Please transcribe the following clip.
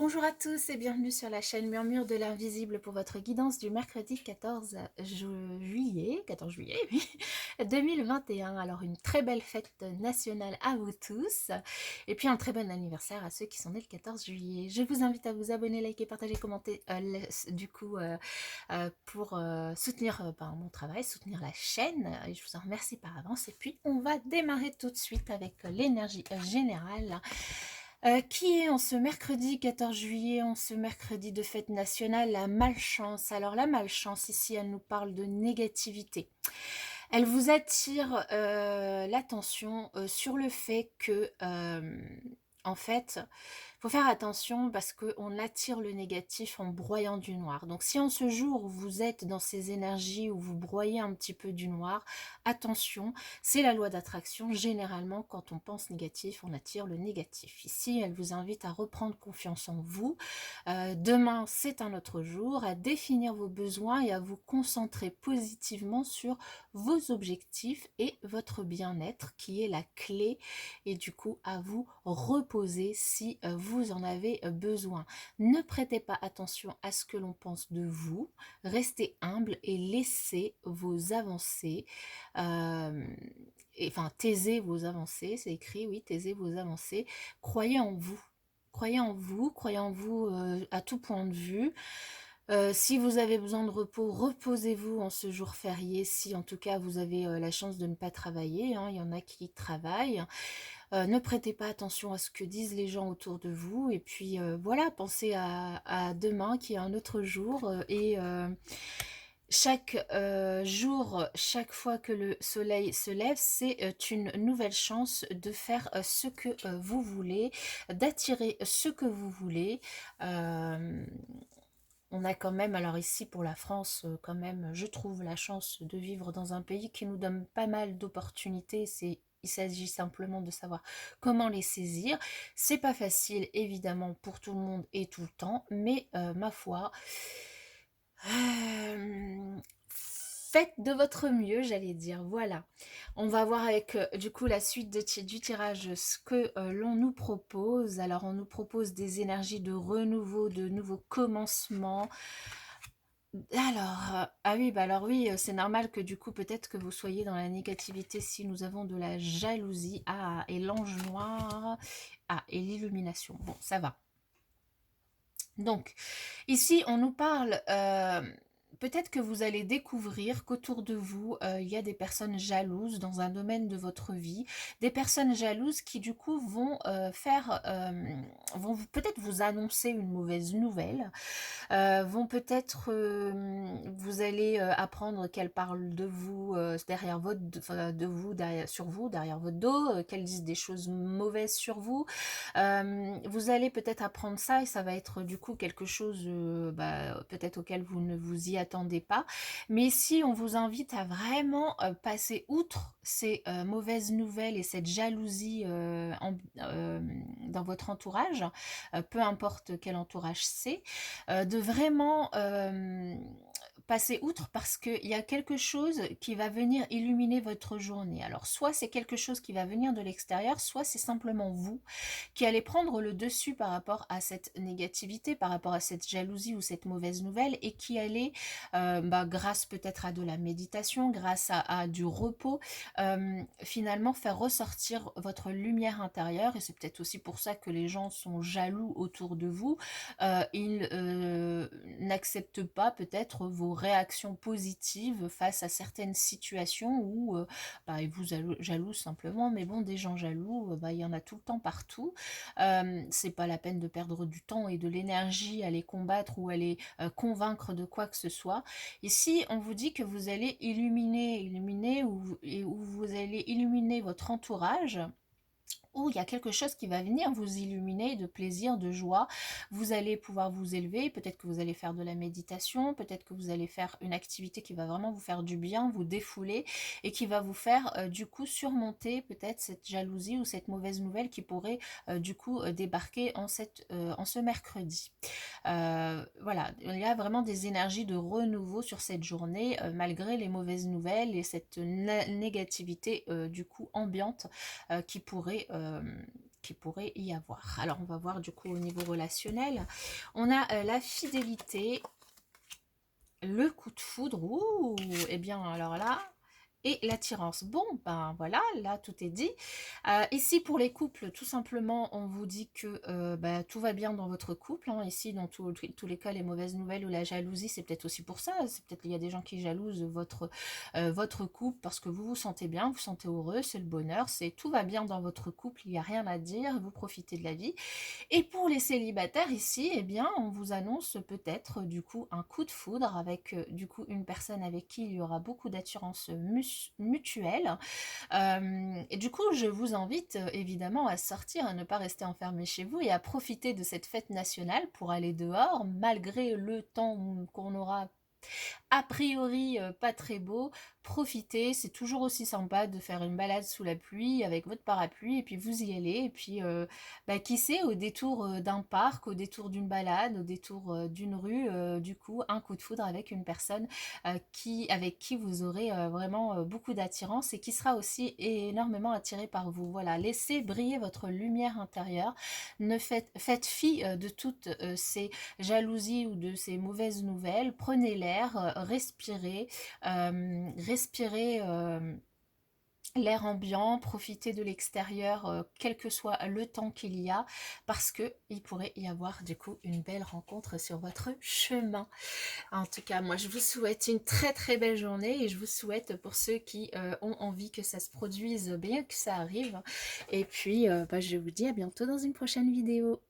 Bonjour à tous et bienvenue sur la chaîne Murmure de l'Invisible pour votre guidance du mercredi 14 juillet oui, 2021. Alors une très belle fête nationale à vous tous et puis un très bon anniversaire à ceux qui sont nés le 14 juillet. Je vous invite à vous abonner, liker, partager, commenter pour soutenir mon travail, soutenir la chaîne. Et je vous en remercie par avance et puis on va démarrer tout de suite avec l'énergie générale. Qui est en ce mercredi 14 juillet, en ce mercredi de fête nationale, la malchance. Alors la malchance, ici, elle nous parle de négativité. Elle vous attire l'attention sur le fait que, en fait, il faut faire attention parce qu'on attire le négatif en broyant du noir. Donc si en ce jour vous êtes dans ces énergies où vous broyez un petit peu du noir, attention, c'est la loi d'attraction. Généralement, quand on pense négatif, on attire le négatif. Ici, elle vous invite à reprendre confiance en vous. Demain, c'est un autre jour, à définir vos besoins et à vous concentrer positivement sur vos objectifs et votre bien-être qui est la clé, et du coup à vous reposer si vous en avez besoin. Ne prêtez pas attention à ce que l'on pense de vous, restez humble et laissez vos avancées taisez vos avancées, c'est écrit, oui, taisez vos avancées, croyez en vous. Croyez en vous à tout point de vue. Si vous avez besoin de repos, reposez-vous en ce jour férié, si en tout cas vous avez la chance de ne pas travailler, hein, il y en a qui travaillent. Ne prêtez pas attention à ce que disent les gens autour de vous, et puis voilà, pensez à demain qui est un autre jour, chaque jour, chaque fois que le soleil se lève, c'est une nouvelle chance de faire ce que vous voulez, d'attirer ce que vous voulez. On a quand même, alors ici pour la France, quand même, je trouve la chance de vivre dans un pays qui nous donne pas mal d'opportunités. Il s'agit simplement de savoir comment les saisir. C'est pas facile, évidemment, pour tout le monde et tout le temps, mais ma foi, faites de votre mieux, j'allais dire. Voilà. On va voir avec du coup la suite du tirage ce que l'on nous propose. Alors on nous propose des énergies de renouveau, de nouveaux commencements. Alors, ah oui, bah alors oui, c'est normal que du coup peut-être que vous soyez dans la négativité si nous avons de la jalousie. Ah, et l'ange noir. Ah, et l'illumination. Bon, ça va. Donc, ici, on nous parle, peut-être que vous allez découvrir qu'autour de vous, il y a des personnes jalouses dans un domaine de votre vie, des personnes jalouses qui du coup vont peut-être vous annoncer une mauvaise nouvelle, vont peut-être, vous allez apprendre qu'elles parlent de vous derrière votre, enfin, de vous derrière, sur vous, derrière votre dos, qu'elles disent des choses mauvaises sur vous. Vous allez peut-être apprendre ça et ça va être du coup quelque chose peut-être auquel vous ne vous y attendez pas. Mais si on vous invite à vraiment passer outre ces mauvaises nouvelles et cette jalousie dans votre entourage, peu importe quel entourage c'est, de vraiment passer outre parce qu'il y a quelque chose qui va venir illuminer votre journée. Alors soit c'est quelque chose qui va venir de l'extérieur, soit c'est simplement vous qui allez prendre le dessus par rapport à cette négativité, par rapport à cette jalousie ou cette mauvaise nouvelle, et qui allez, grâce peut-être à de la méditation, grâce à du repos, finalement faire ressortir votre lumière intérieure. Et c'est peut-être aussi pour ça que les gens sont jaloux autour de vous. Ils n'acceptent pas peut-être vos réactions positives face à certaines situations où ils vous jalousent simplement. Mais bon, des gens jaloux, il y en a tout le temps partout. C'est pas la peine de perdre du temps et de l'énergie à les combattre ou à les convaincre de quoi que ce soit. Ici, on vous dit que vous allez illuminer où vous allez illuminer votre entourage, où il y a quelque chose qui va venir vous illuminer de plaisir, de joie. Vous allez pouvoir vous élever, peut-être que vous allez faire de la méditation, peut-être que vous allez faire une activité qui va vraiment vous faire du bien, vous défouler, et qui va vous faire du coup surmonter peut-être cette jalousie ou cette mauvaise nouvelle qui pourrait du coup débarquer en ce mercredi. Voilà, il y a vraiment des énergies de renouveau sur cette journée, malgré les mauvaises nouvelles et cette négativité du coup ambiante qui pourrait qui pourrait y avoir. Alors, on va voir du coup au niveau relationnel. On a la fidélité, le coup de foudre, ouh, et bien alors là, et l'attirance. Bon, ben voilà, là tout est dit. Ici pour les couples, tout simplement, on vous dit que ben, tout va bien dans votre couple. Hein. Ici, dans tous les cas, les mauvaises nouvelles ou la jalousie, c'est peut-être aussi pour ça. C'est peut-être il y a des gens qui jalousent votre couple parce que vous vous sentez bien, vous vous sentez heureux, c'est le bonheur, c'est tout va bien dans votre couple, il n'y a rien à dire, vous profitez de la vie. Et pour les célibataires ici, eh bien, on vous annonce peut-être du coup un coup de foudre avec du coup une personne avec qui il y aura beaucoup d'attirance mutuelle. Et du coup, je vous invite évidemment à sortir, à ne pas rester enfermé chez vous et à profiter de cette fête nationale pour aller dehors, malgré le temps qu'on aura a priori pas très beau. Profitez, c'est toujours aussi sympa de faire une balade sous la pluie avec votre parapluie et puis vous y allez et puis bah, qui sait, au détour d'un parc, au détour d'une balade, au détour d'une rue, du coup un coup de foudre avec une personne avec qui vous aurez vraiment beaucoup d'attirance et qui sera aussi énormément attiré par vous. Voilà, laissez briller votre lumière intérieure, ne faites fi de toutes ces jalousies ou de ces mauvaises nouvelles, prenez l'air, respirez l'air ambiant, profitez de l'extérieur, quel que soit le temps qu'il y a, parce que il pourrait y avoir du coup une belle rencontre sur votre chemin. En tout cas, moi je vous souhaite une très très belle journée et je vous souhaite pour ceux qui ont envie que ça se produise, bien que ça arrive. Et puis, bah, je vous dis à bientôt dans une prochaine vidéo.